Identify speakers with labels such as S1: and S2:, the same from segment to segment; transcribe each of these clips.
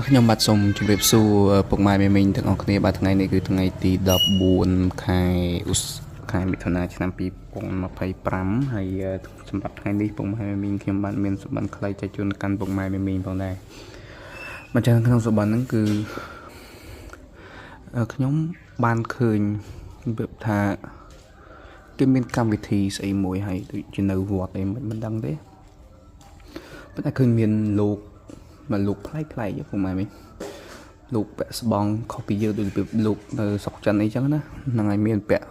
S1: ខ្ញុំបាទសូមជម្រាបសួរពុកម៉ែមីងទាំងអស់គ្នាបាទថ្ងៃនេះគឺថ្ងៃទី14ខែមិថុនាឆ្នាំ2025ហើយសម្រាប់ថ្ងៃនេះពុកម៉ែមីងខ្ញុំបាទមានសម្បត្តិខ្លីចែកជូនកាន់ពុកម៉ែមីងផងដែរមកចាំក្នុងសម្បត្តិហ្នឹងគឺខ្ញុំបានឃើញវាថាគេមានកម្មវិធីស្អីមួយហើយដូចជានៅវត្តអីមិនដឹងទេប៉ុន្តែឃើញមានលោកផ្លែកពុកម៉ែមីងលោកពាក់ស្បង់ខុសពីយើងដូចលោកនៅស្រុកចិនអីចឹងណាហ្នឹងហើយមានពាក់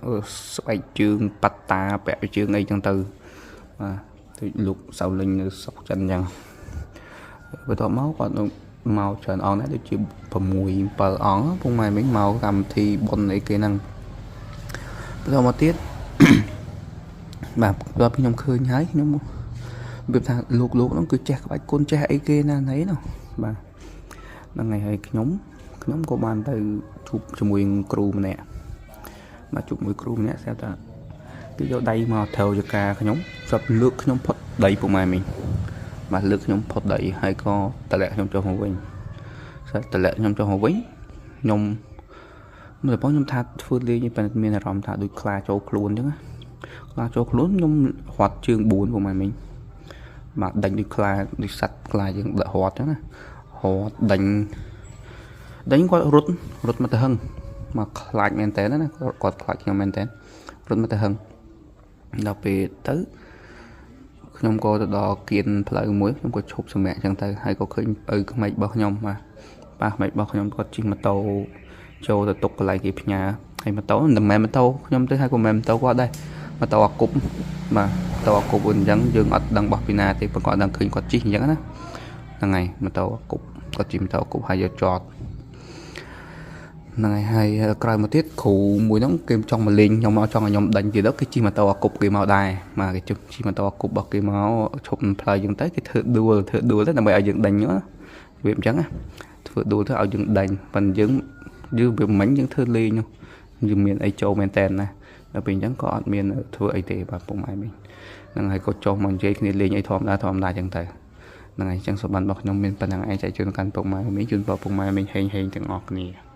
S1: ស្បែកជើងប៉ាត់តាពាក់ជើងអីចឹងទៅបាទដូចលោកសៅលិញនៅស្រុកចិនចឹងបន្ទាប់មកគាត់មកច្រើនអង្គដែរដូចជា6 7អង្គពុកម៉ែមីងមកកម្មវិធីបុណ្យអីគេហ្នឹងបន្ទាប់មកទៀតបាទគាត់ខ្ញុំឃើញហើយខ្ញុំវាថាលោកហ្នឹងគឺចេះក្បាច់គុណចេះអីគេណាណីនោះបាទហ្នឹងហើយខ្ញុំក៏បានទៅជួបជាមួយគ្រូម្នាក់បាទជួបមួយគ្រូម្នាក់ស្រាប់ថាគេយកដៃមកត្រូវចកាខ្ញុំស្រាប់លើកខ្ញុំផុតដីពុកម៉ែមីងបាទលើកខ្ញុំផុតដីហើយក៏តម្លាក់ខ្ញុំចុះមកវិញស្រាប់តម្លាក់ខ្ញុំចុះមកវិញខ្ញុំមើលបងខ្ញុំថាធ្វើលេងប៉ុន្តែមានអារម្មណ៍ថាដូចខ្លាចូលខ្លួនអញ្ចឹងណាខ្លាចូលខ្លួនខ្ញុំរត់ជើង4ពុកម៉ែមីងបាទដេញដូចខ្លាដូចសត្វខ្លាយើងដាក់រត់អញ្ចឹងណារត់ដេញគាត់រត់មកទៅហឹងមកខ្លាចមែនតើណាគាត់ខ្លាចខ្ញុំមែនតើរត់មកទៅហឹងដល់ពេលទៅខ្ញុំក៏ទៅដល់គៀនផ្លូវមួយខ្ញុំក៏ឈប់សម្រាកអញ្ចឹងទៅហើយក៏ឃើញឪក្មេករបស់ខ្ញុំបាទប៉ះក្មេករបស់ខ្ញុំគាត់ជិះម៉ូតូចូលទៅទុកកន្លែងគេផ្ញើហើយម៉ូតូមិនមែនម៉ូតូខ្ញុំទេហើយក៏មិនមែនម៉ូតូគាត់ដែរម៉ូតូអាគប់បាទម៉ូតូអាគប់អញ្ចឹងយើងអត់ដឹងបោះពីណាទេប៉ុន្តែគាត់ដឹងឃើញគាត់ជិះអញ្ចឹងណាហ្នឹងហើយម៉ូតូអាគប់គាត់ជិះម៉ូតូអាគប់ហើយយកចតហ្នឹងហើយក្រោយមកទៀតគ្រូមួយហ្នឹងគេចង់មកលេងខ្ញុំមកចង់ឲ្យខ្ញុំដេញទៀតទៅគេជិះម៉ូតូអាគប់គេមកដែរបាទគេជិះម៉ូតូអាគប់របស់គេមកឈប់ផ្លូវអញ្ចឹងទៅគេធ្វើដួលទៅដើម្បីឲ្យយើងដេញណាវាអញ្ចឹងណាធ្វើដួលទៅឲ្យយើងដេញប៉ុន្តែយើងវាមិញយើងធ្វើលេងនោះយើងមានអីចូលមែនតើណាដល់ពេលអញ្ចឹងក៏អត់មានធ្វើអីទេបាទពុកម៉ែមីងហ្នឹងហើយក៏ចុះមកនិយាយគ្នាលេងអីធម្មតាអញ្ចឹងទៅហ្នឹងហើយអញ្ចឹងសុបិនរបស់ខ្ញុំមានប៉ុណ្ណឹងឯងចែកជូនកាន់ពុកម៉ែមីងជូនពុកម៉ែមីងហេងទាំងអស់គ្នា